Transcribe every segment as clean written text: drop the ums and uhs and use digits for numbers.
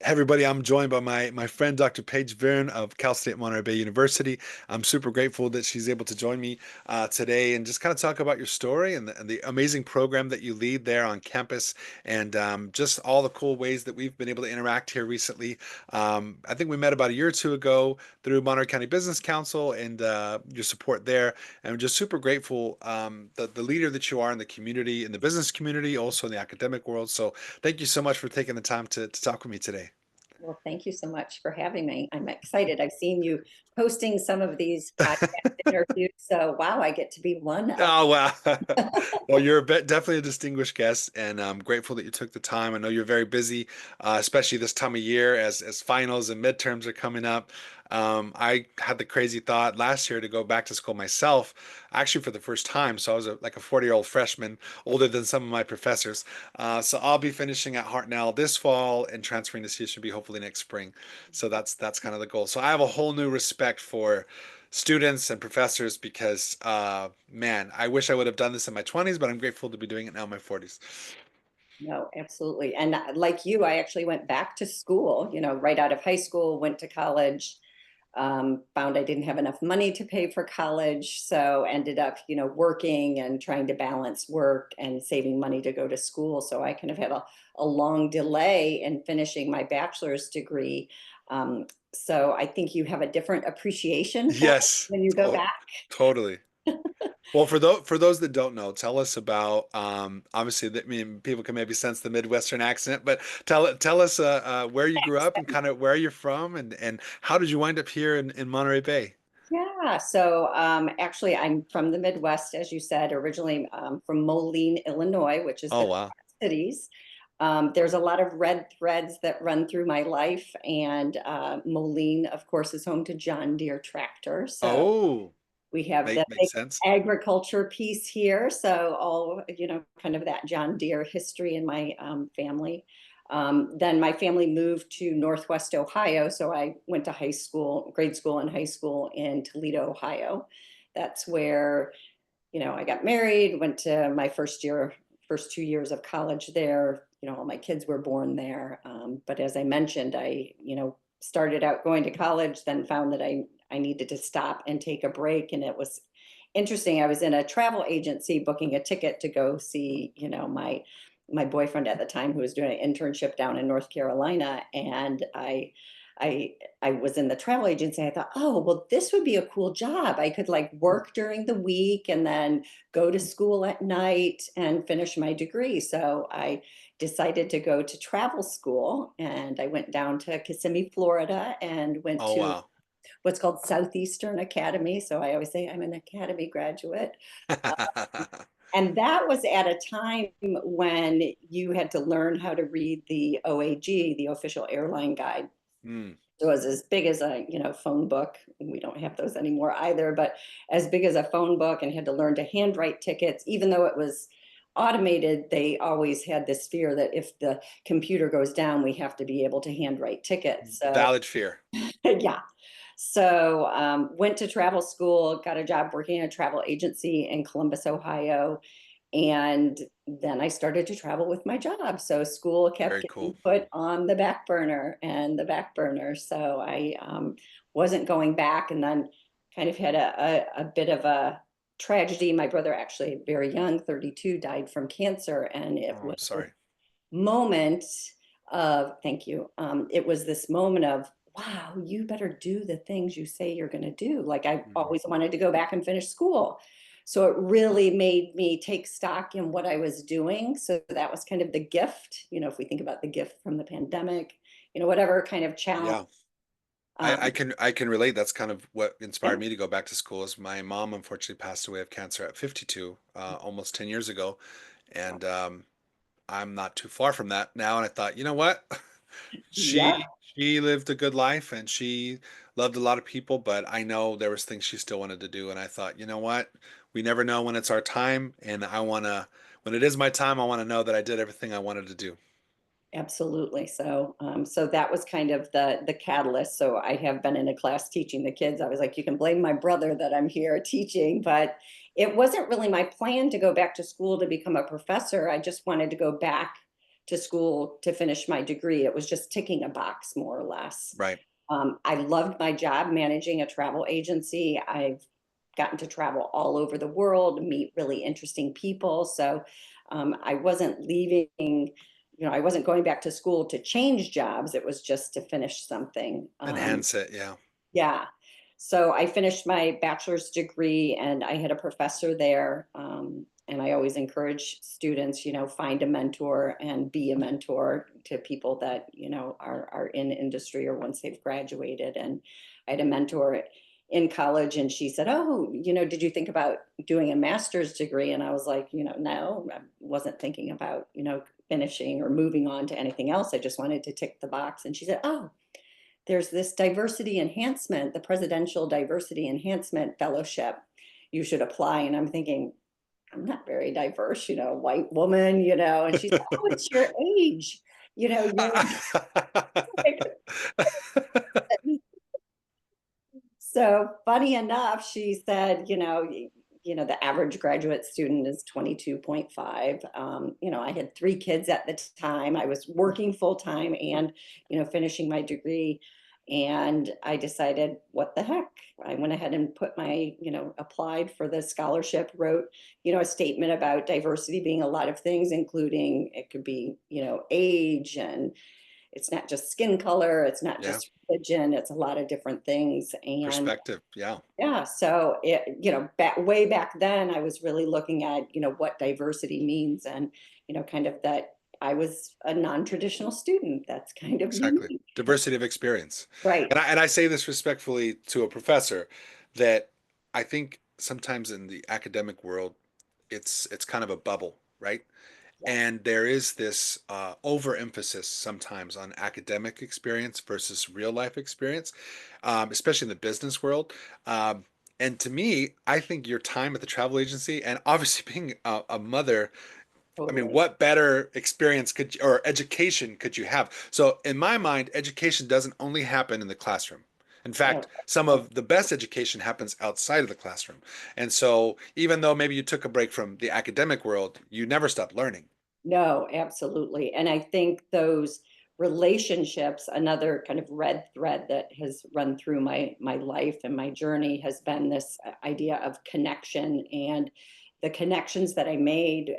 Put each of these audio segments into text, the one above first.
Everybody, I'm joined by my friend Dr. Paige Viren of Cal State Monterey Bay University. I'm super grateful that she's able to join me today and just kind of talk about your story and the amazing program that you lead there on campus and just all the cool ways that we've been able to interact here recently. I think we met about a year or two ago through Monterey County Business Council and your support there. And I'm just super grateful the leader that you are in the community, in the business community, also in the academic world. So thank you so much for taking the time to talk with me today. Well, thank you so much for having me. I'm excited. I've seen you posting some of these podcast interviews. So, wow, I get to be one of. Oh wow. Well, you're a bit, definitely a distinguished guest, and I'm grateful that you took the time. I know you're very busy, especially this time of year as finals and midterms are coming up. I had the crazy thought last year to go back to school myself, actually for the first time. So I was like a 40-year-old freshman, older than some of my professors. So I'll be finishing at Hartnell this fall and transferring to CSUB hopefully next spring. So that's kind of the goal. So I have a whole new respect for students and professors because man, I wish I would have done this in my 20s, but I'm grateful to be doing it now in my 40s. No, absolutely. And like you, I actually went back to school, right out of high school, went to college, found I didn't have enough money to pay for college. So ended up, working and trying to balance work and saving money to go to school. So I kind of had a long delay in finishing my bachelor's degree. So I think you have a different appreciation for it Yes, when you go back. totally. Well, for those that don't know, tell us about obviously that I mean people can maybe sense the Midwestern accent, but tell us where you grew up and kind of where you're from and how did you wind up here in Monterey Bay? Yeah, so actually, I'm from the Midwest, as you said, originally from Moline, Illinois, which is Oh the wow. cities. There's a lot of red threads that run through my life, and Moline, of course, is home to John Deere tractor. So Oh, we have the big makes sense. agriculture piece here. So all, kind of that John Deere history in my family. Then my family moved to Northwest Ohio. So I went to high school, grade school and high school in Toledo, Ohio. That's where, I got married, went to my first 2 years of college there. All my kids were born there. But as I mentioned, I, started out going to college, then found that I needed to stop and take a break. And it was interesting. I was in a travel agency booking a ticket to go see, my boyfriend at the time who was doing an internship down in North Carolina. And I I was in the travel agency. I thought, oh, well, this would be a cool job. I could like work during the week and then go to school at night and finish my degree. So I decided to go to travel school and I went down to Kissimmee, Florida and went Oh to wow. what's called Southeastern Academy. So I always say I'm an academy graduate. And that was at a time when you had to learn how to read the OAG, the official airline guide. Hmm. It was as big as a, phone book. We don't have those anymore either, but as big as a phone book, and had to learn to handwrite tickets. Even though it was automated, they always had this fear that if the computer goes down, we have to be able to handwrite tickets. So Valid fear. yeah. So went to travel school, got a job working at a travel agency in Columbus, Ohio. And then I started to travel with my job. So school kept Very getting cool. put on the back burner and the back burner. So I wasn't going back, and then kind of had a bit of a tragedy. My brother, actually very young, 32, died from cancer. And Oh, it was I'm sorry. moment thank you. It was this moment of, wow, you better do the things you say you're going to do. Like I Mhm. always wanted to go back and finish school. So it really made me take stock in what I was doing. So that was kind of the gift, if we think about the gift from the pandemic, whatever kind of challenge. Yeah. I Um, can relate. That's kind of what yeah, inspired me to go back to school. Is my mom unfortunately passed away of cancer at 52, almost 10 years ago, and I'm not too far from that now. And I thought, you know what? yeah, She lived a good life and she loved a lot of people, but I know there was things she still wanted to do. And I thought, you know what? We never know when it's our time, and when it is my time, I want to know that I did everything I wanted to do. absolutely. So that was kind of the catalyst. So I have been in a class teaching the kids. I was like, you can blame my brother that I'm here teaching, but it wasn't really my plan to go back to school to become a professor. I just wanted to go back to school to finish my degree. It was just ticking a box, more or less. Right. I loved my job managing a travel agency. I've gotten to travel all over the world, meet really interesting people. So I wasn't leaving, I wasn't going back to school to change jobs. It was just to finish something. Enhance it. Yeah. Yeah. So I finished my bachelor's degree and I had a professor there. And I always encourage students, find a mentor and be a mentor to people that, are in industry or once they've graduated. And I had a mentor in college and she said, "Oh, did you think about doing a master's degree?" And I was like, no, I wasn't thinking about, finishing or moving on to anything else. I just wanted to tick the box. And she said, "Oh, there's this diversity enhancement, the Presidential Diversity Enhancement Fellowship. You should apply." And I'm thinking, I'm not very diverse, white woman, and she's, "Oh, it's your age. You're like," so funny enough, she said, the average graduate student is 22.5. I had 3 kids at the time. I was working full time and, finishing my degree. And I decided, what the heck? I went ahead and put my, applied for the scholarship, wrote, a statement about diversity being a lot of things, including it could be, age, and it's not just skin color, it's not Yeah. just religion, it's a lot of different things. And Perspective. Yeah. yeah, so way back then, I was really looking at, what diversity means and, kind of that I was a non-traditional student. That's kind of Exactly. unique. Diversity of experience. Right. And I say this respectfully to a professor that I think sometimes in the academic world, it's kind of a bubble, right? Yes. And there is this overemphasis sometimes on academic experience versus real life experience, especially in the business world. Um, and to me, I think your time at the travel agency and obviously being a mother, I mean, Totally. what better experience could you, or education could you have? So in my mind, education doesn't only happen in the classroom. In Yeah. fact, some of the best education happens outside of the classroom. And so even though maybe you took a break from the academic world, you never stopped learning. No, absolutely. And I think those relationships, another kind of red thread that has run through my life and my journey has been this idea of connection, and the connections that I made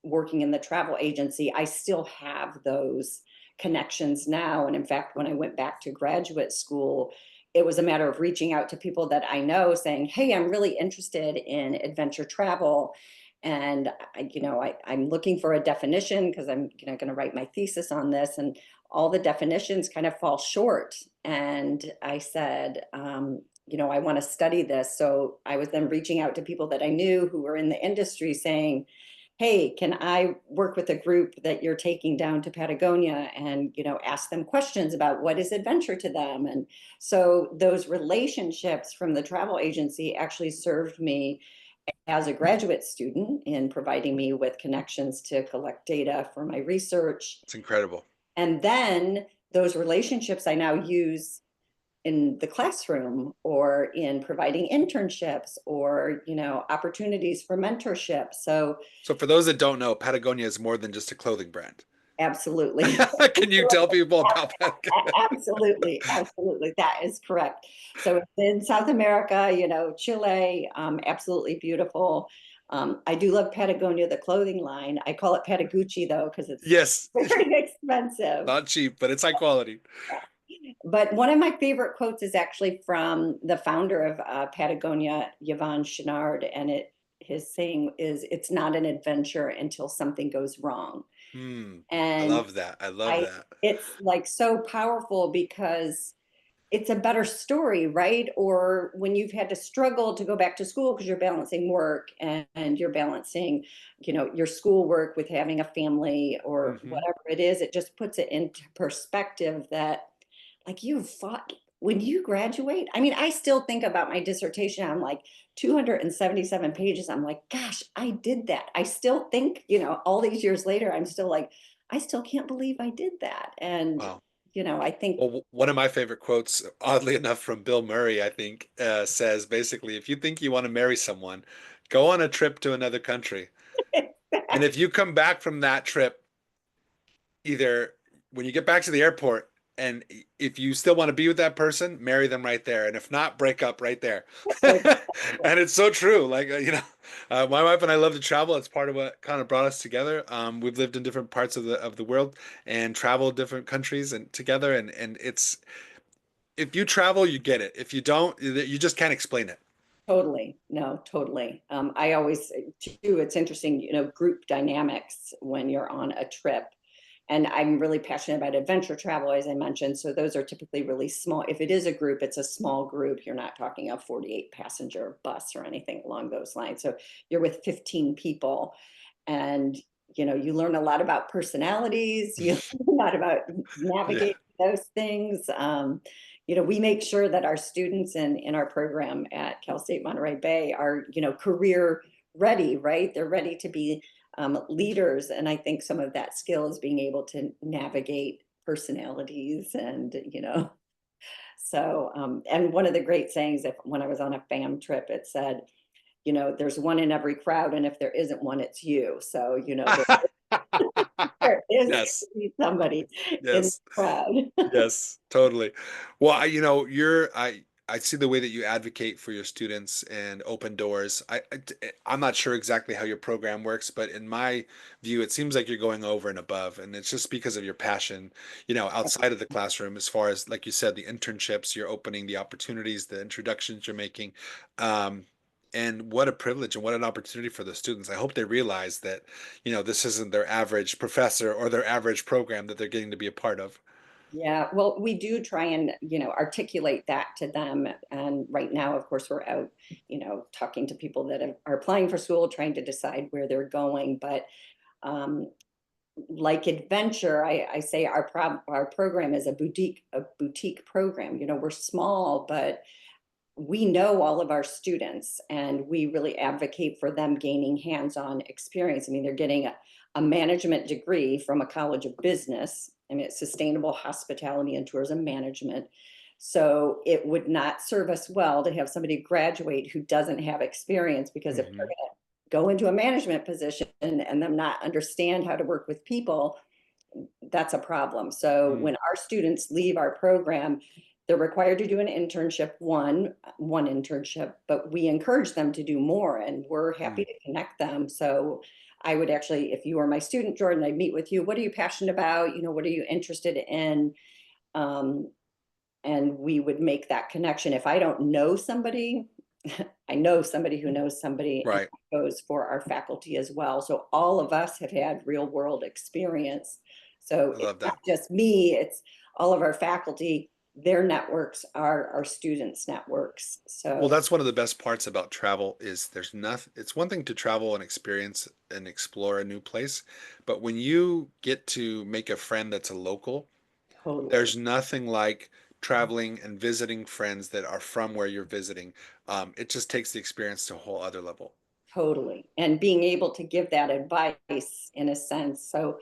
working in the travel agency. I still have those connections now. And in fact, when I went back to graduate school, it was a matter of reaching out to people that I know saying, "Hey, I'm really interested in adventure travel. And I'm looking for a definition because I'm going to write my thesis on this, and all the definitions kind of fall short." And I said, I want to study this. So I was then reaching out to people that I knew who were in the industry saying, "Hey, can I work with a group that you're taking down to Patagonia and, ask them questions about what is adventure to them?" And so those relationships from the travel agency actually served me as a graduate student in providing me with connections to collect data for my research. It's incredible. And then those relationships I now use in the classroom or in providing internships or, opportunities for mentorship. So So for those that don't know, Patagonia is more than just a clothing brand. absolutely. Can you tell people about Patagonia? Absolutely, absolutely. That is correct. So it's in South America, Chile, absolutely beautiful. I do love Patagonia, the clothing line. I call it Patagucci though, because it's Yes, very expensive. not cheap, but it's high quality. But one of my favorite quotes is actually from the founder of Patagonia, Yvon Chouinard, and his saying is, "It's not an adventure until something goes wrong." Hmm. I And love that. I love I that. it's like so powerful because it's a better story, right? Or when you've had to struggle to go back to school because you're balancing work and you're balancing, your schoolwork with having a family or Hmm. whatever it is, it just puts it into perspective that like you fought when you graduate. I mean, I still think about my dissertation. I'm like 277 pages. I'm like, gosh, I did that. I still think, all these years later, I'm still like, I still can't believe I did that. And, Wow. I think Well, one of my favorite quotes, oddly enough, from Bill Murray, I think, says basically, if you think you want to marry someone, go on a trip to another country. And if you come back from that trip either when you get back to the airport, and if you still want to be with that person, marry them right there, and if not, break up right there. And it's so true. Like my wife and I love to travel. It's part of what kind of brought us together. We've lived in different parts of the world and traveled different countries and together, and it's if you travel, you get it. If you don't, you just can't explain it. Totally. No, totally. I always, too, it's interesting, group dynamics when you're on a trip. And I'm really passionate about adventure travel, as I mentioned. So those are typically really small. If it is a group, it's a small group. You're not talking a 48 passenger bus or anything along those lines. So you're with 15 people and you learn a lot about personalities, you learn a lot about Yeah. navigating those things. We make sure that our students in our program at Cal State Monterey Bay are, career ready, right? They're ready to be leaders. And I think some of that skill is being able to navigate personalities and, and one of the great sayings, if when I was on a fam trip, it said, there's one in every crowd, and if there isn't one, it's you. So, there is going Yes. to be somebody in the Yes. crowd. Yes, totally. Well, I see the way that you advocate for your students and open doors. I'm not sure exactly how your program works, but in my view, it seems like you're going over and above, and it's just because of your passion, outside of the classroom, as far as like you said, the internships, you're opening the opportunities, the introductions you're making. Um, and what a privilege and what an opportunity for the students. I hope they realize that, this isn't their average professor or their average program that they're getting to be a part of. Yeah, well, we do try and, articulate that to them. And right now, of course, we're out, talking to people that are applying for school, trying to decide where they're going. But um, like adventure, I say our program is a boutique program. We're small, but we know all of our students and we really advocate for them gaining hands-on experience. I mean, they're getting a management degree from a college of business. I mean, it's sustainable hospitality and tourism management. So it would not serve us well to have somebody graduate who doesn't have experience, because if they're Hmm. going to go into a management position and them not understand how to work with people, that's a problem. So Mm, when our students leave our program, they're required to do an internship, one internship, but we encourage them to do more, and we're happy mm, to connect them. So I would actually, if you were my student, Jordan, I'd meet with you. What are you passionate about? What are you interested in? Um, and we would make that connection. If I don't know somebody, I know somebody who knows somebody, and right. that goes for our faculty as well. So all of us have had real world experience. So I it's love not that. just me, it's all of our faculty. Their networks are our students' networks. Well, So that's one of the best parts about travel is there's nothing, it's one thing to travel and experience and explore a new place, but when you get to make a friend that's a local, totally, there's nothing like traveling and visiting friends that are from where you're visiting. It just takes the experience to a whole other level. totally. And being able to give that advice in a sense. So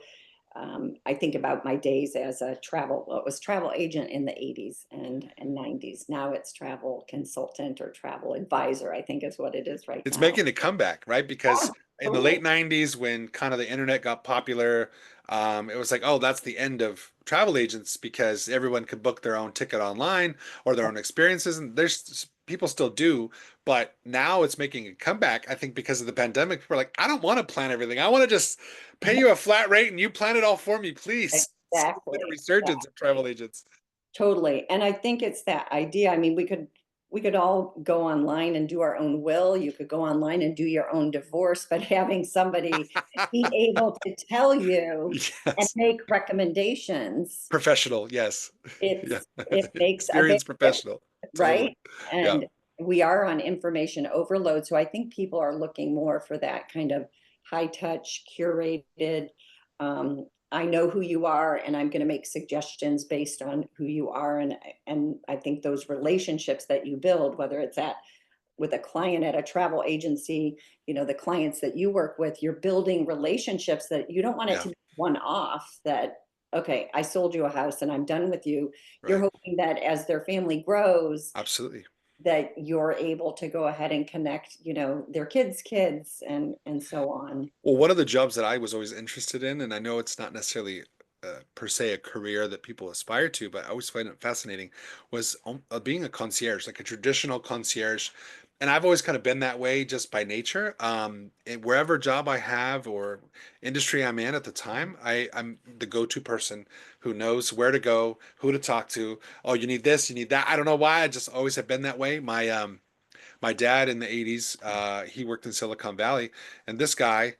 I think about my days as it was travel agent in the 80s and 90s. Now it's travel consultant or travel advisor, I think is what it is right It's now. making a comeback, right? Yeah, Because in the totally. late 90s, when kind of the internet got popular, it was like, oh, that's the end of travel agents because everyone could book their own ticket online or their own experiences. And there's people still do, but now it's making a comeback. I think because of the pandemic, people are like, I don't want to plan everything. I want to just pay you a flat rate and you plan it all for me, please. So there's been a Exactly. resurgence of travel Exactly. agents. Totally. And I think it's that idea. I mean, we could all go online and do our own will. You could go online and do your own divorce, but having somebody be able to tell you and Yes. make recommendations, Professional, yes. Yeah. it makes a big Experienced difference, professional. Totally. right? Yeah. And we are on information overload. So I think people are looking more for that kind of high touch, curated, I know who you are and I'm going to make suggestions based on who you are. And I think those relationships that you build, whether it's at with a client at a travel agency, the clients that you work with, you're building relationships that you don't want it Yeah. to be one off that, okay, I sold you a house and I'm done with you. You're Right. hoping that as their family grows, Absolutely. that you're able to go ahead and connect, their kids and so on. Well, one of the jobs that I was always interested in, and I know it's not necessarily per se a career that people aspire to, but I always find it fascinating, was being a concierge, like a traditional concierge. And I've always kind of been that way just by nature. Wherever job I have or industry I'm in at the time, I'm the go-to person who knows where to go, who to talk to. Oh, you need this, you need that. I don't know why. I just always have been that way. My dad in the 80s, he worked in Silicon Valley, and this guy,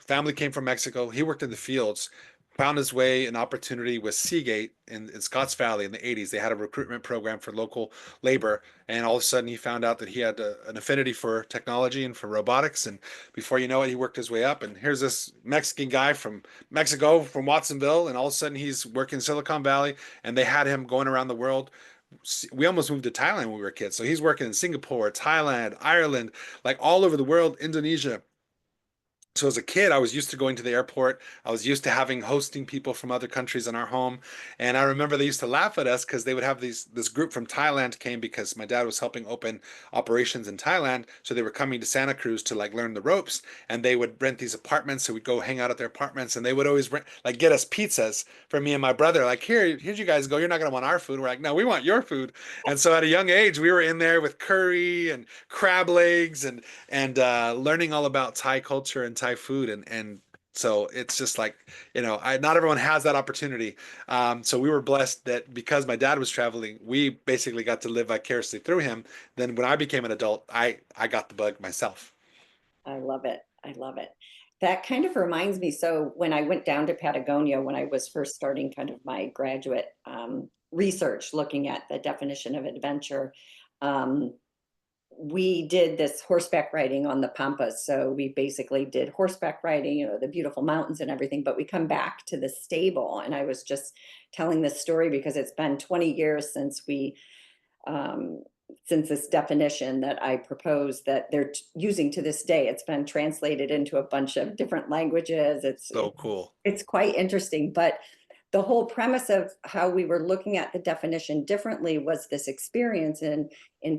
family came from Mexico. He worked in the fields, found his way an opportunity with Seagate in Scotts Valley in the 80s. They had a recruitment program for local labor. And all of a sudden, he found out that he had an affinity for technology and for robotics. And before you know it, he worked his way up. And here's this Mexican guy from Mexico, from Watsonville. And all of a sudden, he's working in Silicon Valley. And they had him going around the world. We almost moved to Thailand when we were kids. So he's working in Singapore, Thailand, Ireland, like all over the world, Indonesia. So as a kid, I was used to going to the airport. I was used to having hosting people from other countries in our home. And I remember they used to laugh at us because they would have this group from Thailand came because my dad was helping open operations in Thailand. So they were coming to Santa Cruz to like learn the ropes, and they would rent these apartments. So we'd go hang out at their apartments, and they would always like get us pizzas for me and my brother. Like, here's you guys go. You're not gonna want our food. We're like, no, we want your food. And so at a young age, we were in there with curry and crab legs and learning all about Thai culture and Thai food, and so it's just like, not everyone has that opportunity. So we were blessed that because my dad was traveling, we basically got to live vicariously through him. Then when I became an adult, I got the bug myself. I love it. I love it. That kind of reminds me. So when I went down to Patagonia, when I was first starting kind of my graduate research, looking at the definition of adventure, um, we did this horseback riding on the Pampas. So we basically did horseback riding, the beautiful mountains and everything, but we come back to the stable. And I was just telling this story because it's been 20 years um, since this definition that I proposed that they're using to this day. It's been translated into a bunch of different languages. So cool. It's quite interesting, but the whole premise of how we were looking at the definition differently was this experience in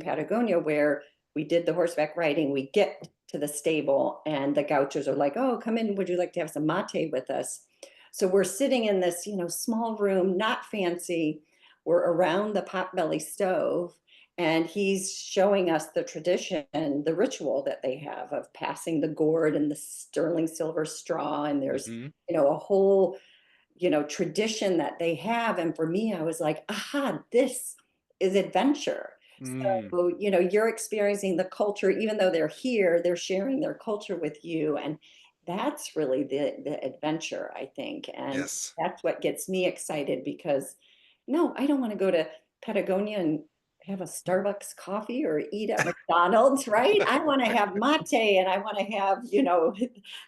Patagonia where we did the horseback riding, we get to the stable and the gauchos are like, oh, come in, would you like to have some mate with us? So we're sitting in this, small room, not fancy. We're around the potbelly stove and he's showing us the tradition, the ritual that they have of passing the gourd and the sterling silver straw. And there's, Hmm. a whole tradition that they have. And for me, I was like, aha, this is adventure. Mm, So, you're experiencing the culture, even though they're here, they're sharing their culture with you. And that's really the adventure, I think. And yes. that's what gets me excited because no, I don't want to go to Patagonia and have a Starbucks coffee or eat at McDonald's, right? I want to have mate and I want to have,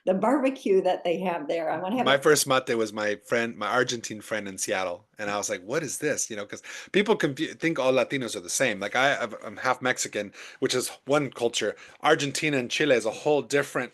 the barbecue that they have there. I want to have My a first mate was my friend, my Argentine friend in Seattle, and I was like, "What is this?" Because people think all Latinos are the same. Like I'm half Mexican, which is one culture. Argentina and Chile is a whole different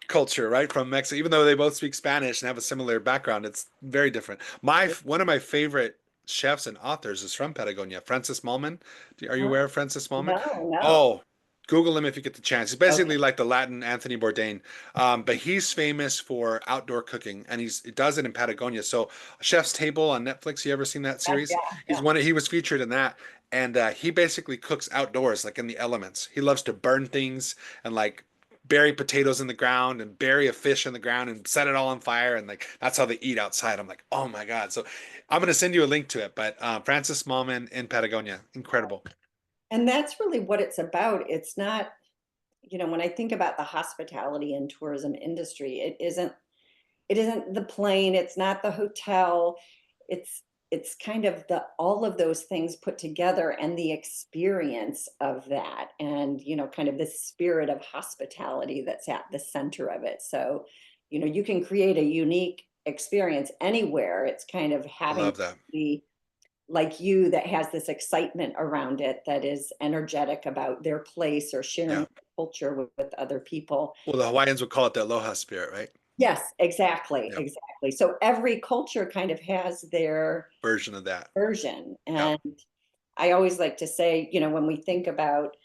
culture, right? From Mexico, even though they both speak Spanish and have a similar background, it's very different. One of my favorite chefs and authors is from Patagonia, Francis Mallmann. Are you aware of Francis Mallmann? no, no. Oh, Google him if you get the chance. He's Okay. basically like the Latin Anthony Bourdain, but he's famous for outdoor cooking, and he does it in Patagonia. So, Chef's Table on Netflix. You ever seen that Yeah, series? yeah. He was featured in that, and he basically cooks outdoors, like in the elements. He loves to burn things and like bury potatoes in the ground and bury a fish in the ground and set it all on fire, and like that's how they eat outside. I'm like, oh my God. So I'm gonna send you a link to it. But Francis Mallmann in Patagonia, incredible. And that's really what it's about. It's not, when I think about the hospitality and tourism industry, it isn't the plane, it's not the hotel, it's it's kind of the all of those things put together and the experience of that and kind of the spirit of hospitality that's at the center of it. So, you can create a unique experience anywhere. It's kind of I having love that. the like you that has this excitement around it that is energetic about their place or sharing Yeah. culture with other people. Well, the Hawaiians would call it the aloha spirit, right? Yes, exactly, Yeah. exactly. So every culture kind of has their Version of that. version. Yeah. And I always like to say, when we think about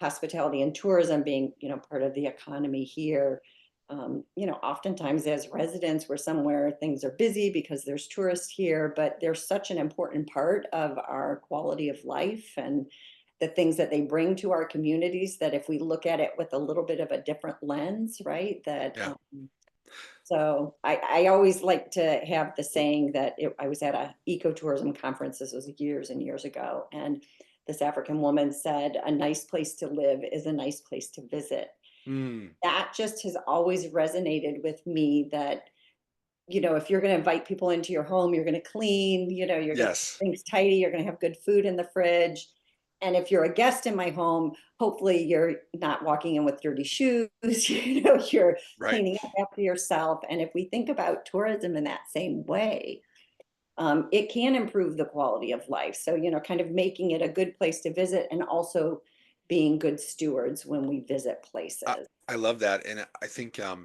hospitality and tourism being, part of the economy here, Oftentimes as residents, we're somewhere things are busy because there's tourists here, but they're such an important part of our quality of life and the things that they bring to our communities that if we look at it with a little bit of a different lens, right, Yeah. so I always like to have the saying that I was at a ecotourism conference, this was years and years ago, and this African woman said, a nice place to live is a nice place to visit. Mm, That just has always resonated with me that, if you're going to invite people into your home, you're going to clean, you're going to yes. keep things tidy, you're going to have good food in the fridge. And if you're a guest in my home, hopefully you're not walking in with dirty shoes, you're Right. cleaning up after yourself. And if we think about tourism in that same way, it can improve the quality of life. So, kind of making it a good place to visit and also being good stewards when we visit I, places. I love that. And I think I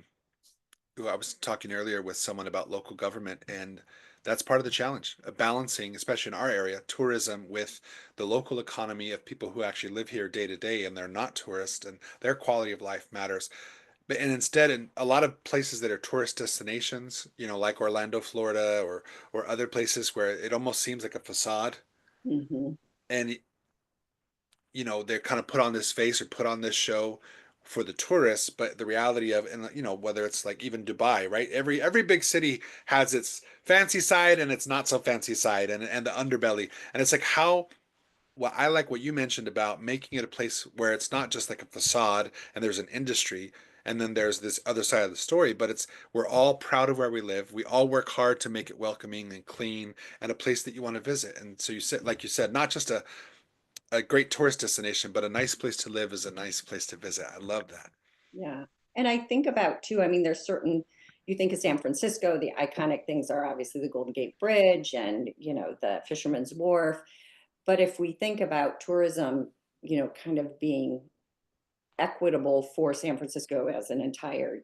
was talking earlier with someone about local government, and that's part of the challenge of balancing, especially in our area, tourism with the local economy of people who actually live here day to day and they're not tourists and their quality of life matters. But and instead, in a lot of places that are tourist destinations, like Orlando, Florida, or other places where it almost seems like a facade, Mhm. and they're kind of put on this face or put on this show for the tourists, but the reality of, and whether it's like even Dubai, right? Every big city has its fancy side and its not so fancy side, and the underbelly. And it's like how, well, I like what you mentioned about making it a place where it's not just like a facade and there's an industry and then there's this other side of the story, but it's we're all proud of where we live. We all work hard to make it welcoming and clean and a place that you want to visit. And so you said, like you said, not just a great tourist destination, but a nice place to live is a nice place to visit. I love that. Yeah. And I think about too, I mean, there's certain, you think of San Francisco, the iconic things are obviously the Golden Gate Bridge and, the Fisherman's Wharf. But if we think about tourism, kind of being equitable for San Francisco as an entire,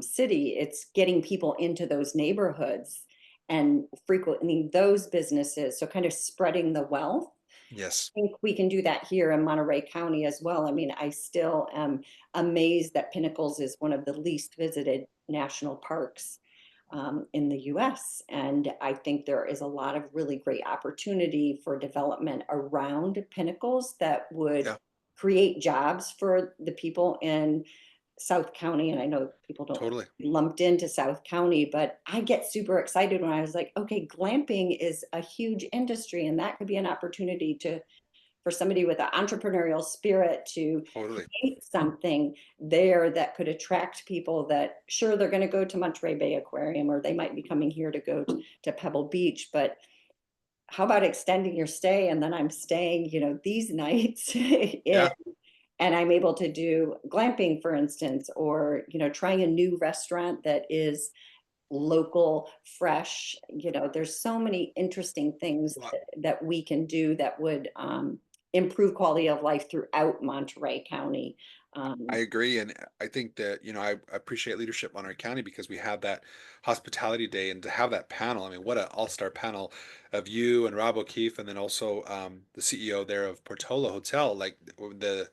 city, it's getting people into those neighborhoods and frequently those businesses. So kind of spreading the wealth. Yes. Think we can do that here in Monterey County as well. I mean, I still am amazed that Pinnacles is one of the least visited national parks in the US. And I think there is a lot of really great opportunity for development around Pinnacles that would Yeah, create jobs for the people in South County. And I know people don't totally. lumped into South County, but I get super excited when I was like, okay, glamping is a huge industry and that could be an opportunity to for somebody with an entrepreneurial spirit to Totally. create something there that could attract people that sure they're going to go to Monterey Bay Aquarium or they might be coming here to go to Pebble Beach, but how about extending your stay and then I'm staying, these nights in, Yeah. and I'm able to do glamping, for instance, or trying a new restaurant that is local, fresh. There's so many interesting things Well, that we can do that would improve quality of life throughout Monterey County. I Um, agree, and I think that I appreciate leadership on our county because we have that hospitality day, and to have that panel. I mean, what an all-star panel of you and Rob O'Keefe, and then also the CEO there of Portola Hotel. Like the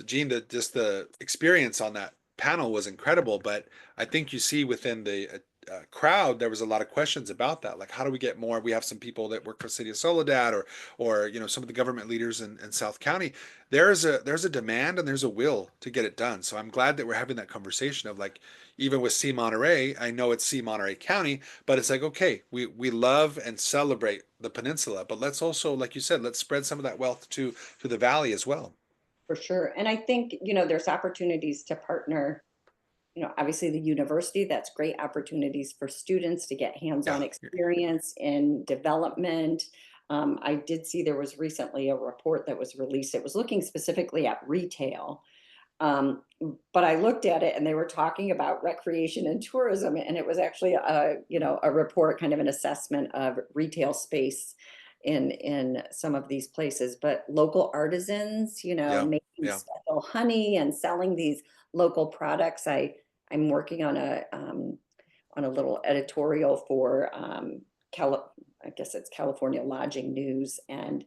Gene, just the experience on that panel was incredible. But I think you see within the crowd there was a lot of questions about that. Like, how do we get more? We have some people that work for City of Soledad, or some of the government leaders in South County. There's a demand and there's a will to get it done. So I'm glad that we're having that conversation of like, even with C Monterey, I know it's C Monterey County, but it's like, okay, we love and celebrate the peninsula, but let's also, like you said, let's spread some of that wealth to the valley as well. for sure. And I think, there's opportunities to partner, obviously the university, that's great opportunities for students to get Yeah, hands-on experience in development. I did see there was recently a report that was released. It was looking specifically at retail. Um, but I looked at it and they were talking about recreation and tourism, and it was actually a report, kind of an assessment of retail space in some of these places. But local artisans, yeah, making yeah, special honey and selling these local products. I'm working on a little editorial for I guess it's California Lodging News, and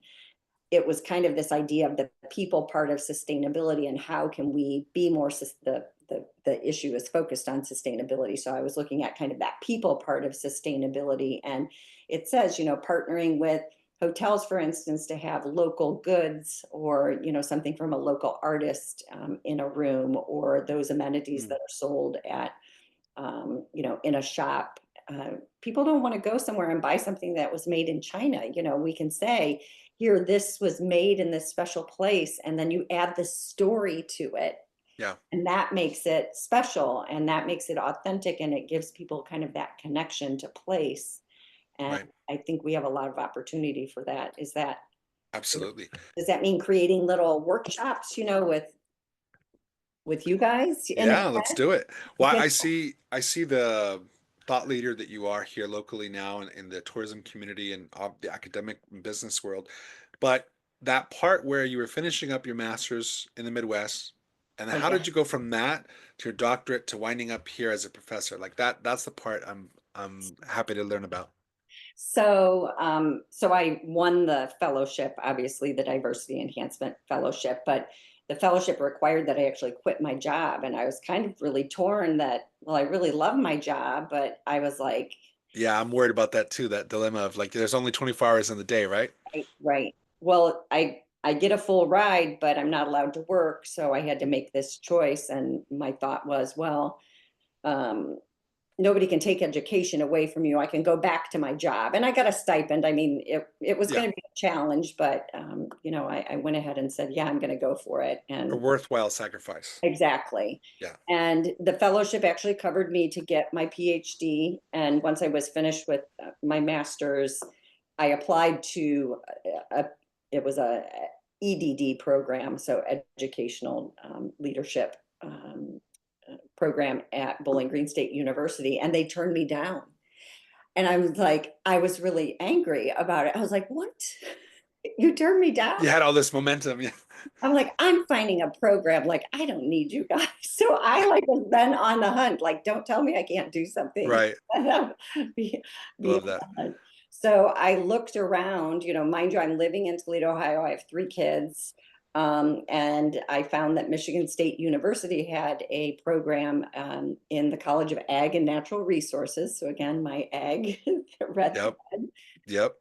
it was kind of this idea of the people part of sustainability and how can we be more the the issue is focused on sustainability. So I was looking at kind of that people part of sustainability. And it says, partnering with hotels, for instance, to have local goods or, something from a local artist in a room, or those amenities that are sold at, in a shop. People don't want to go somewhere and buy something that was made in China. We can say, here, this was made in this special place, and then you add the story to it. Yeah. And that makes it special, and that makes it authentic, and it gives people kind of that connection to place. And Right. I think we have a lot of opportunity for that. Absolutely. Does that mean creating little workshops, with you guys? And Yeah, let's do it. we Well, can, I see the thought leader that you are here locally now in the tourism community and the academic and business world. But that part where you were finishing up your master's in the Midwest, and then oh how yeah. did you go from that to your doctorate to winding up here as a professor? Like that's the part I'm happy to learn about. So I won the fellowship, obviously the diversity enhancement fellowship, but the fellowship required that I actually quit my job. And I was kind of really torn that, well, I really love my job, but I was like, Yeah, I'm worried about that too, that dilemma of like there's only 24 hours in the day, right? right. Well, I get a full ride, but I'm not allowed to work. So I had to make this choice. And my thought was, well, um, nobody can take education away from you. I can go back to my job, and I got a stipend. I mean, it was Yeah, going to be a challenge, but I went ahead and said, yeah, I'm going to go for it. a And worthwhile sacrifice. exactly. Yeah. And the fellowship actually covered me to get my PhD. And once I was finished with my master's, I applied to it was a EDD program, so educational leadership program at Bowling Green State University, and they turned me down. And I was like, I was really angry about it. I was like, what? You turned me down? You had all this momentum. Yeah. I'm like, I'm finding a program. Like, I don't need you guys. So I like was then on the hunt. Like, don't tell me I can't do something. Right. be, I be love on that. the hunt. So I looked around, mind you, I'm living in Toledo, Ohio. I have 3 kids. And I found that Michigan State University had a program in the College of Ag and Natural Resources. So again, my ag red Yep. thread, Yep.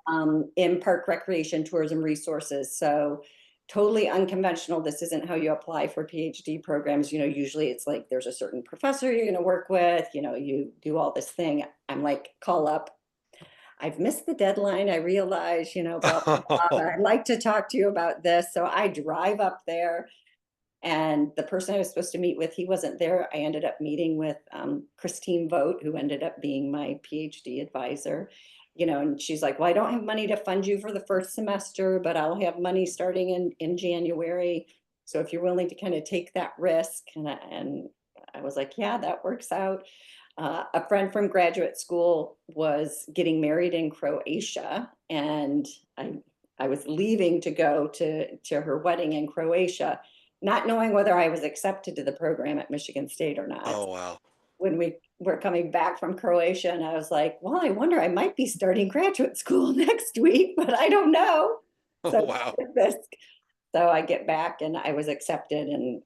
in park recreation tourism resources. So totally unconventional. This isn't how you apply for PhD programs. Usually it's like there's a certain professor you're going to work with, you do all this thing. I'm like, call up. I've missed the deadline. I realize, blah, blah, blah. I'd like to talk to you about this. So I drive up there, and the person I was supposed to meet with, he wasn't there. I ended up meeting with Christine Vogt, who ended up being my PhD advisor. And she's like, well, I don't have money to fund you for the first semester, but I'll have money starting in January. So if you're willing to kind of take that risk, and I was like, yeah, that works out. A friend from graduate school was getting married in Croatia, and I was leaving to go to her wedding in Croatia, not knowing whether I was accepted to the program at Michigan State or not. Oh wow. When we were coming back from Croatia, and I was like, well, I wonder, I might be starting graduate school next week, but I don't know. Oh So wow. this. So I get back, and I was accepted, and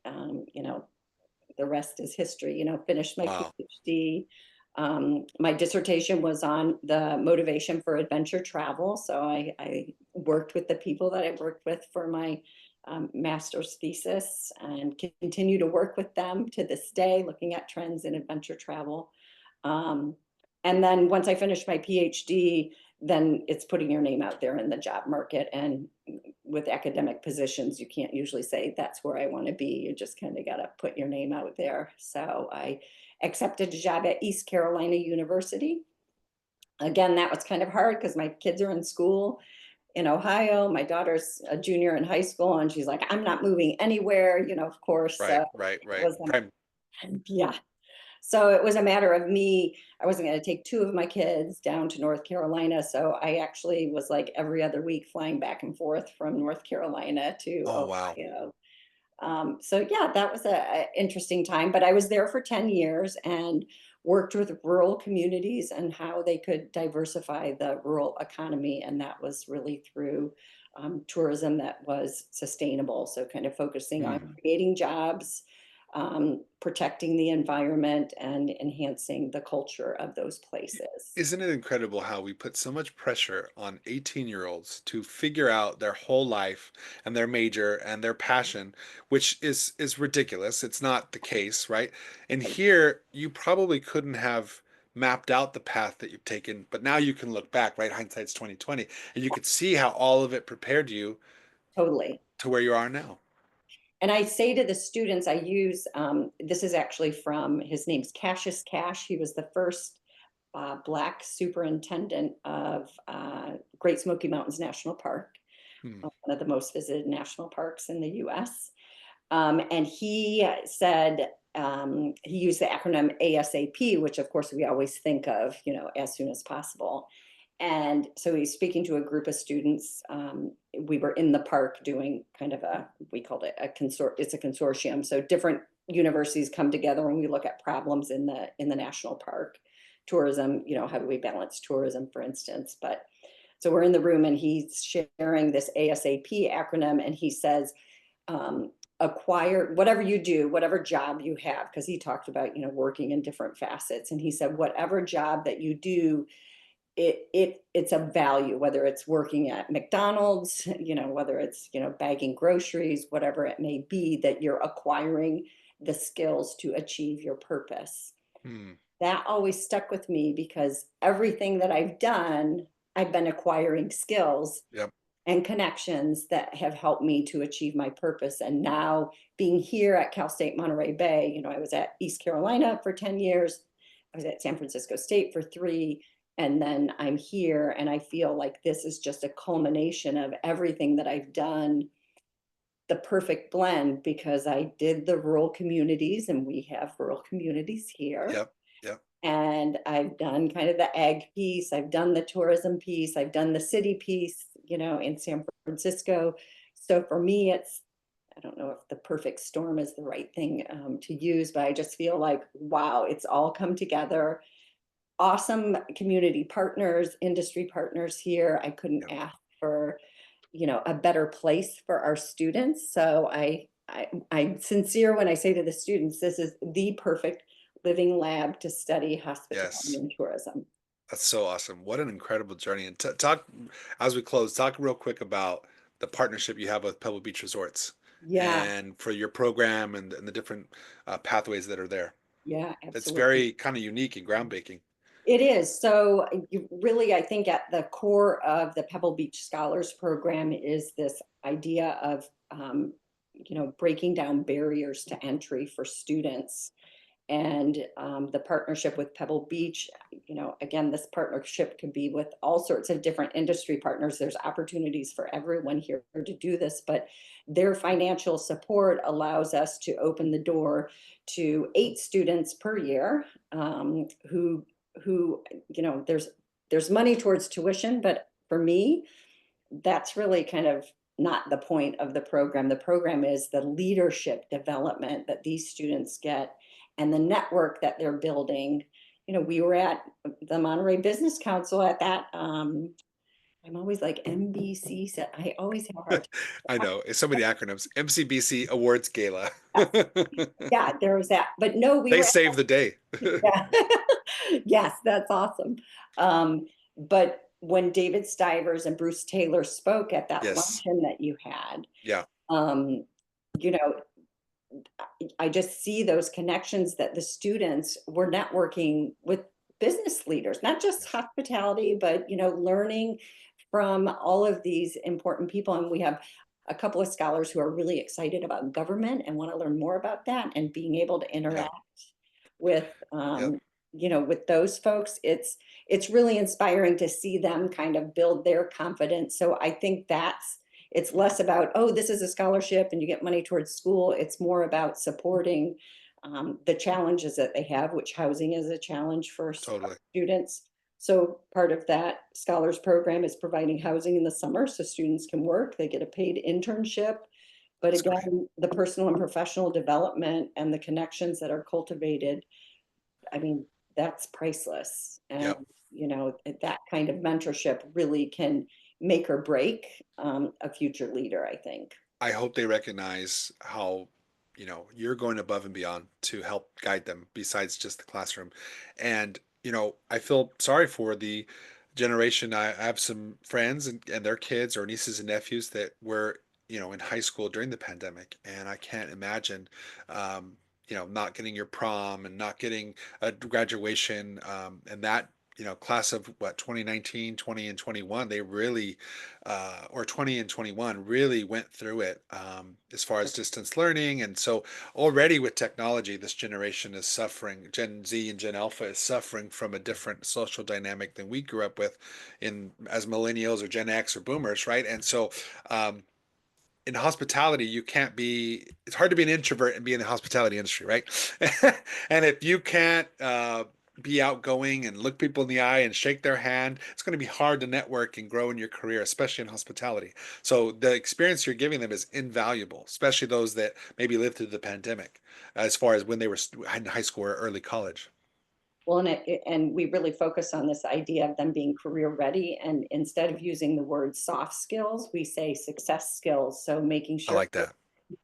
the rest is history. Finished my Wow. PhD. My dissertation was on the motivation for adventure travel. So I worked with the people that I worked with for my master's thesis, and continue to work with them to this day, looking at trends in adventure travel. Um, and then once I finished my PhD, then it's putting your name out there in the job market. And with academic positions, you can't usually say that's where I want to be. You just kind of got to put your name out there. So I accepted a job at East Carolina University. Again, that was kind of hard because my kids are in school in Ohio. My daughter's a junior in high school, and she's like, I'm not moving anywhere, of course. Right. So Right. it Right. was, Prime. yeah. So it was a matter of me. I wasn't going to take 2 of my kids down to North Carolina. So I actually was like every other week flying back and forth from North Carolina to Oh wow. Ohio. So yeah, that was a interesting time, but I was there for 10 years and worked with rural communities and how they could diversify the rural economy. And that was really through tourism that was sustainable. So kind of focusing on Hmm. creating jobs, protecting the environment and enhancing the culture of those places. Isn't it incredible how we put so much pressure on 18-year-olds to figure out their whole life and their major and their passion, which is ridiculous. It's not the case, right? And here you probably couldn't have mapped out the path that you've taken, but now you can look back, right? Hindsight's 2020, and you could see how all of it prepared you Totally. to where you are now. And I say to the students, I use this is actually from his name's Cassius Cash. He was the first Black superintendent of Great Smoky Mountains National Park, Hmm. one of the most visited national parks in the US. And he said, he used the acronym ASAP, which of course we always think of, as soon as possible. And so he's speaking to a group of students. We were in the park doing kind of we called it it's a consortium. So different universities come together and we look at problems in the national park. Tourism, how do we balance tourism, for instance? But so we're in the room and he's sharing this ASAP acronym and he says, acquire whatever you do, whatever job you have, because he talked about, working in different facets. And he said, whatever job that you do, it's a value, whether it's working at McDonald's, whether it's, bagging groceries, whatever it may be, that you're acquiring the skills to achieve your purpose. Hmm. That always stuck with me because everything that I've done, I've been acquiring skills Yep. and connections that have helped me to achieve my purpose. And now being here at Cal State Monterey Bay, I was at East Carolina for 10 years. I was at San Francisco State for 3. And then I'm here and I feel like this is just a culmination of everything that I've done, the perfect blend, because I did the rural communities and we have rural communities here. Yep. Yep. And I've done kind of the ag piece, I've done the tourism piece, I've done the city piece, in San Francisco. So for me, I don't know if the perfect storm is the right thing to use, but I just feel like, wow, it's all come together. Awesome community partners, industry partners here. I couldn't Yep. ask for, a better place for our students. So I'm sincere when I say to the students, this is the perfect living lab to study hospitality Yes. and tourism. That's so awesome. What an incredible journey. And talk, as we close, talk real quick about the partnership you have with Pebble Beach Resorts Yeah, and for your program and the different pathways that are there. yeah, It's absolutely. very kind of unique and groundbreaking. It is. So you really, I think at the core of the Pebble Beach Scholars Program is this idea of, breaking down barriers to entry for students. And the partnership with Pebble Beach, again, this partnership could be with all sorts of different industry partners. There's opportunities for everyone here to do this, but their financial support allows us to open the door to 8 students per year who there's money towards tuition, but for me, that's really kind of not the point of the program. The program is the leadership development that these students get and the network that they're building. We were at the Monterey Business Council at that. I'm always like MBC. I always have a hard I time. know. It's so many acronyms. MCBC Awards Gala. Yes. Yeah, there was that. But no, we They were saved the day. yeah. Yes, that's awesome. But when David Stivers and Bruce Taylor spoke at that Yes. luncheon that you had, Yeah. um, you know, I just see those connections that the students were networking with business leaders, not just Yes. hospitality, but learning from all of these important people. And we have a couple of scholars who are really excited about government and want to learn more about that and being able to Yep. interact with Yep. with those folks. It's really inspiring to see them kind of build their confidence. So I think it's less about, oh, this is a scholarship and you get money towards school. It's more about supporting the challenges that they have, which housing is a challenge for Totally. students. So part of that scholars program is providing housing in the summer so students can work. They get a paid internship. But That's great. again, the personal and professional development and the connections that are cultivated, I mean, that's priceless. And, Yep. that kind of mentorship really can make or break a future leader, I think. I hope they recognize how you're going above and beyond to help guide them besides just the classroom. And, I feel sorry for the generation. I have some friends and their kids or nieces and nephews that were, in high school during the pandemic. And I can't imagine, um, not getting your prom and not getting a graduation, and that, class of what, 2019, 20 and 21, they really, or 20 and 21 really went through it, as far as distance learning. And so already with technology, this generation is suffering. Gen Z and Gen Alpha is suffering from a different social dynamic than we grew up with in as millennials or Gen X or boomers, right? And so, in hospitality, you can't be, it's hard to be an introvert and be in the hospitality industry, right? And if you can't, be outgoing and look people in the eye and shake their hand, it's going to be hard to network and grow in your career, especially in hospitality. So the experience you're giving them is invaluable, especially those that maybe lived through the pandemic, as far as when they were in high school or early college. Well, and we really focus on this idea of them being career ready. And instead of using the word soft skills, we say success skills. So making I sure like that.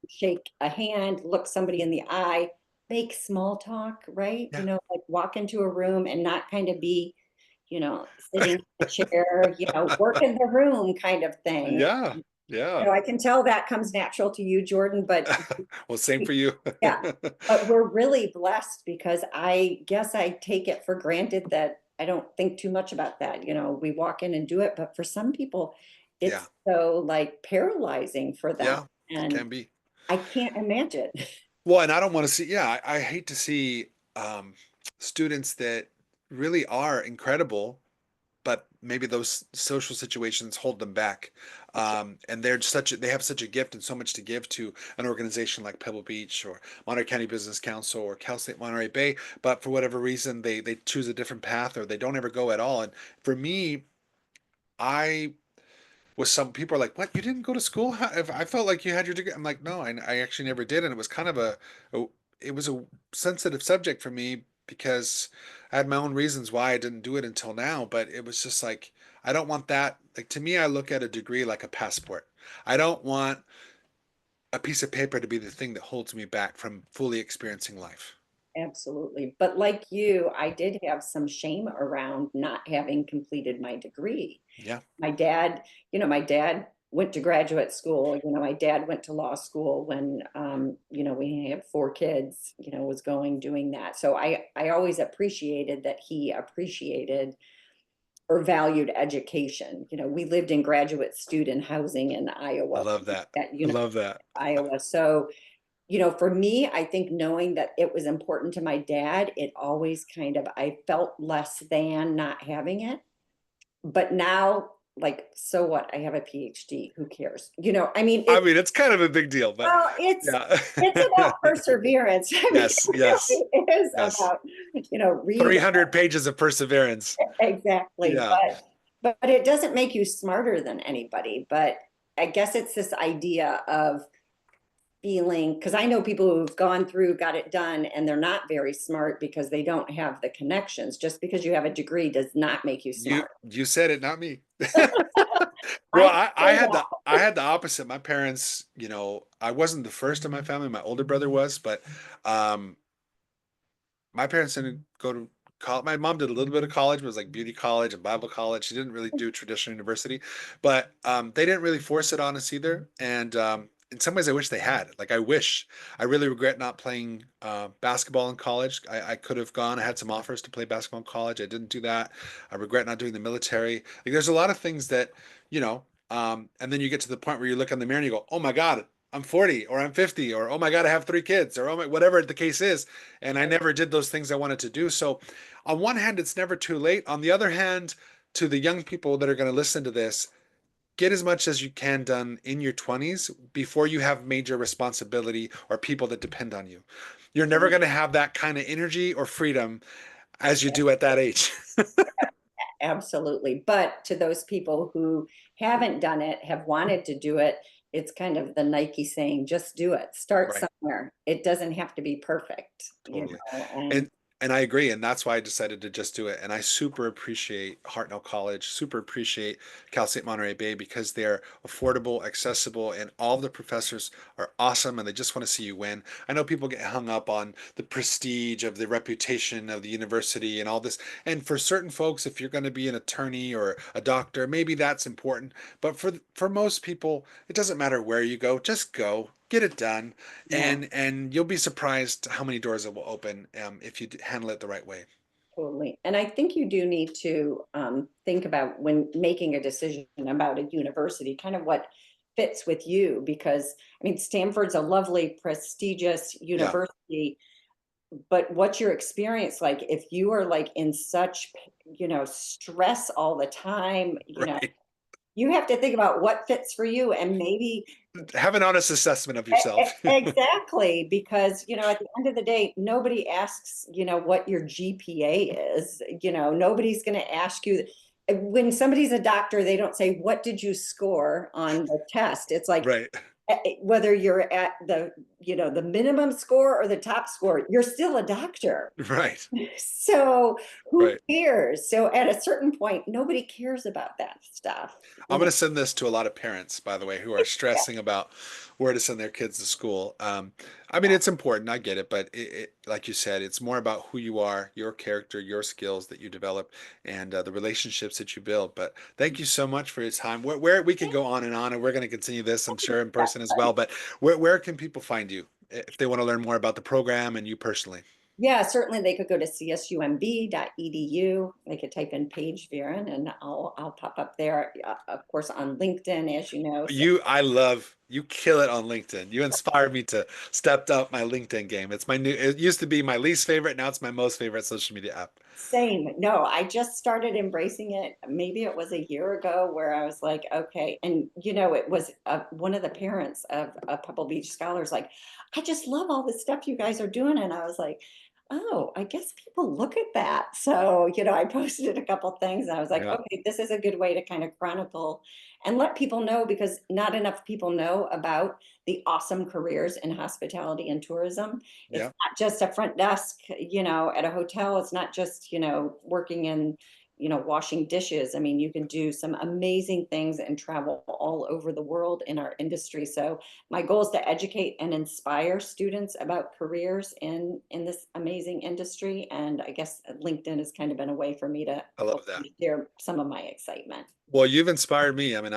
shake a hand, look somebody in the eye, make small talk, right? Yeah. Like walk into a room and not kind of be, sitting in a chair, work in the room kind of thing. Yeah. Yeah. I can tell that comes natural to you, Jordan, but Well, same for you. yeah, but we're really blessed because I guess I take it for granted that I don't think too much about that. We walk in and do it, but for some people, Yeah. it's so like paralyzing for them. Yeah. It And can be. I can't imagine. Well, and I don't want to see, yeah, I hate to see, um, students that really are incredible, but maybe those social situations hold them back. And they have such a gift and so much to give to an organization like Pebble Beach or Monterey County Business Council or Cal State Monterey Bay, but for whatever reason, they choose a different path or they don't ever go at all. And for me, I with some people are like, "What? You didn't go to school?" If I felt like you had your degree, I'm like, "No, I actually never did," and it was kind of a it was a sensitive subject for me because I had my own reasons why I didn't do it until now. But it was just like I don't want that. Like to me, I look at a degree like a passport. I don't want a piece of paper to be the thing that holds me back from fully experiencing life. Absolutely. But like you, I did have some shame around not having completed my degree. Yeah, My dad went to graduate school. My dad went to law school when, we had four kids, was doing that. So I always appreciated that he appreciated or valued education. We lived in graduate student housing in I Iowa, love that. at I love that. Iowa. So for me, I think knowing that it was important to my dad, it always I felt less than not having it. But now, like, so what? I have a PhD. Who cares? I mean, I mean, it's kind of a big deal, but well, it's yeah. about perseverance. I mean, Yes, it yes, really is yes. about, read 300 pages of perseverance. exactly. Yeah. But it doesn't make you smarter than anybody. But I guess it's this idea of feeling, because I know people who've gone through, got it done, and they're not very smart because they don't have the connections. Just because you have a degree does not make you smart. You said it, not me. Well, I I say had that. the opposite. My parents, I wasn't the first in my family. My older brother was, but um my parents didn't go to college. My mom did a little bit of college, but it was like beauty college and Bible college. She didn't really do traditional university, but they didn't really force it on us either. And in some ways, I wish they had. Like, I really regret not playing basketball in college. I could have gone. I had some offers to play basketball in college. I didn't do that. I regret not doing the military. Like, there's a lot of things that, and then you get to the point where you look in the mirror and you go, oh my God, I'm 40 or I'm 50 or oh my God, I have three kids or oh my, whatever the case is. And I never did those things I wanted to do. So on one hand, it's never too late. On the other hand, to the young people that are going to listen to this, get as much as you can done in your 20s before you have major responsibility or people that depend on you. You're never going to have that kind of energy or freedom as you do at that age. Absolutely. But to those people who haven't done it, have wanted to do it, it's kind of the Nike saying, just do it. Start Right. somewhere. It doesn't have to be perfect, Totally. And and And I agree, and that's why I decided to just do it. And I super appreciate Hartnell College, super appreciate Cal State Monterey Bay because they're affordable, accessible, and all of the professors are awesome and they just want to see you win. I know people get hung up on the prestige of the reputation of the university and all this. And for certain folks, if you're going to be an attorney or a doctor, maybe that's important. But for most people, it doesn't matter where you go, just go. Get it done, Yeah. and you'll be surprised how many doors it will open if you handle it the right way. Totally. And I think you do need to think about when making a decision about a university, kind of what fits with you, because I mean, Stanford's a lovely, prestigious Yeah, university, but what's your experience like if you are like in such, stress all the time, right. you have to think about what fits for you and maybe Have an honest assessment of yourself. Exactly, because, at the end of the day, nobody asks, what your GPA is. Nobody's going to ask you. When somebody's a doctor, they don't say, what did you score on the test? It's like, Right, whether you're at the minimum score or the top score, you're still a doctor. right, So who right. cares? So at a certain point, nobody cares about that stuff. I'm going to send this to a lot of parents, by the way, who are Yeah, stressing about where to send their kids to school. I mean, it's important, I get it, but like you said, it's more about who you are, your character, your skills that you develop, and the relationships that you build. But thank you so much for your time. Where we could go on, and we're going to continue this, I'm sure, in person as well. But where can people find you if they want to learn more about the program and you personally? Yeah, certainly they could go to csumb.edu. They could type in Paige Viren and I'll pop up there, of course, on LinkedIn, as you know. So I love you kill it on LinkedIn. You inspired me to step up my LinkedIn game. It's my new, it used to be my least favorite. Now it's my most favorite social media app. same. No, I just started embracing it. Maybe it was a year ago where I was like, okay. And, it was one of the parents of a Pebble Beach scholars, like, I just love all the stuff you guys are doing. And I was like, oh, I guess people look at that. So, I posted a couple things and I was like, Yeah. okay, this is a good way to kind of chronicle and let people know, because not enough people know about the awesome careers in hospitality and tourism. It's Yeah. not just a front desk, at a hotel. It's not just, working in, washing dishes. I mean, you can do some amazing things and travel all over the world in our industry. So my goal is to educate and inspire students about careers in this amazing industry. And I guess LinkedIn has kind of been a way for me to I love that. hopefully share some of my excitement. Well, you've inspired me. I mean,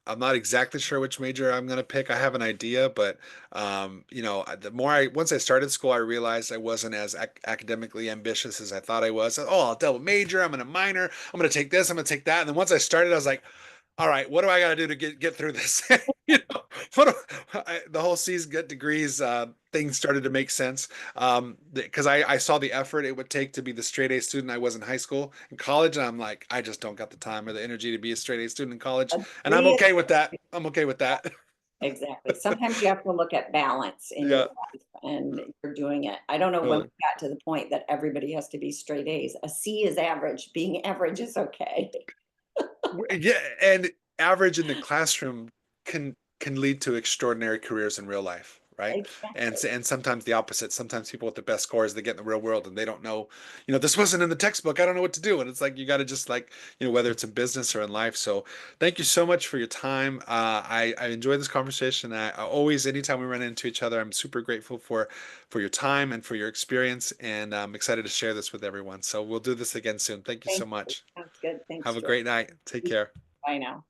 I'm not exactly sure which major I'm going to pick. I have an idea, but the more once I started school, I realized I wasn't as academically ambitious as I thought I was. Oh, I'll double major. I'm going to minor. I'm going to take this. I'm going to take that. And then once I started, I was like, all right, what do I got to do to get through this? The whole C's get degrees thing started to make sense because I saw the effort it would take to be the straight A student I was in high school and college, and I'm like, I just don't got the time or the energy to be a straight A student in college, and I'm Agree. okay with that. I'm okay with that. Exactly. Sometimes you have to look at balance in your Yeah, life and you're doing it. I don't know when we totally. got to the point that everybody has to be straight A's. A C is average. Being average is okay. Yeah, and average in the classroom can lead to extraordinary careers in real life, right? Exactly. And sometimes the opposite. Sometimes people with the best scores they get in the real world and they don't know, this wasn't in the textbook. I don't know what to do. And it's like you got to just like, whether it's in business or in life. So thank you so much for your time. I enjoy this conversation. I always, anytime we run into each other, I'm super grateful for your time and for your experience, and I'm excited to share this with everyone. So we'll do this again soon. Thank you so Thank you. much. Sounds good. Thanks, Have a George. great night. Take care. Bye now.